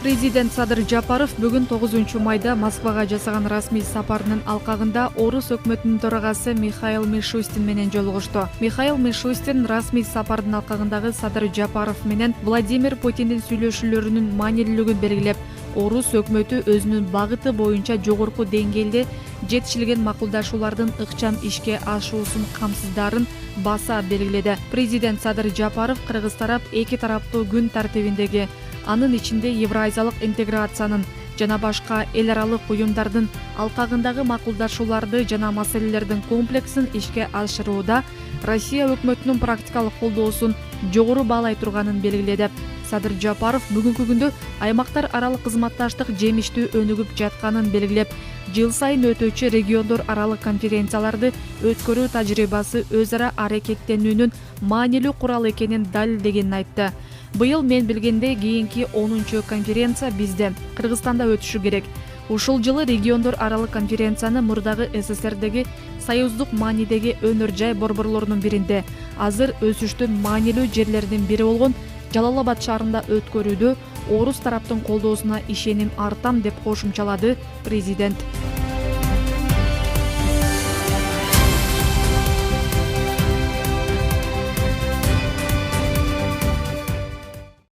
Президент Садыр Жапаров бүгүн 9 майда Москвага жасаган расмий сапарынын алкагында Орус өкмөтүнүн төрагасы Михаил Мишустин менен жолугушту. Михаил Мишустин расмий сапардын алкагындагы Садыр Жапаров менен Владимир Путиндин сүйлөшүүлөрүнүн маанилүүлүгүн белгилеп, Орус өкмөтү өзүнүн багыты боюнча жогорку деңгээлде жетишилген макулдашуулардын ыкчам ишке ашуусун камсыздарын баса белгиледи. Президент Садыр Жапаров кыргыз тарап эки тараптуу күн тартибиндеги, анын ичинде Евразиялык интеграциянын жана башка эл аралык уюмдардын алкагындагы макулдашууларды жана маселелердин комплексин ишке ашырууда Россия өкмөтүнүн практикалык колдоосун жогору баалай турганын белгиледи. Садыр Жапаров бүгүнкү күндө аймактар аралык кызматташтык жемиштүү өнүгүп жатканын белгилеп, жыл сайын өтүүчү региондор аралык конференцияларды өткөрүү тажрыйбасы өз ара аракеттенүүнүн маанилүү курал экенин далилдегенин айтты. Быйыл мен билгенде кийинки 10-чу конференция бизде, Кыргызстанда өтүшү керек. Ушул жылы региондор аралык конференцияны мурдагы СССРдеги союздук маанидеги өнөр жай борборлорунун биринде, азыр өсүштүн маанилүү жерлеринин бири болгон Жалал-Абад шаарында өткөрүүдө орус тараптын колдоосуна ишеним артам деп кошумчалады президент.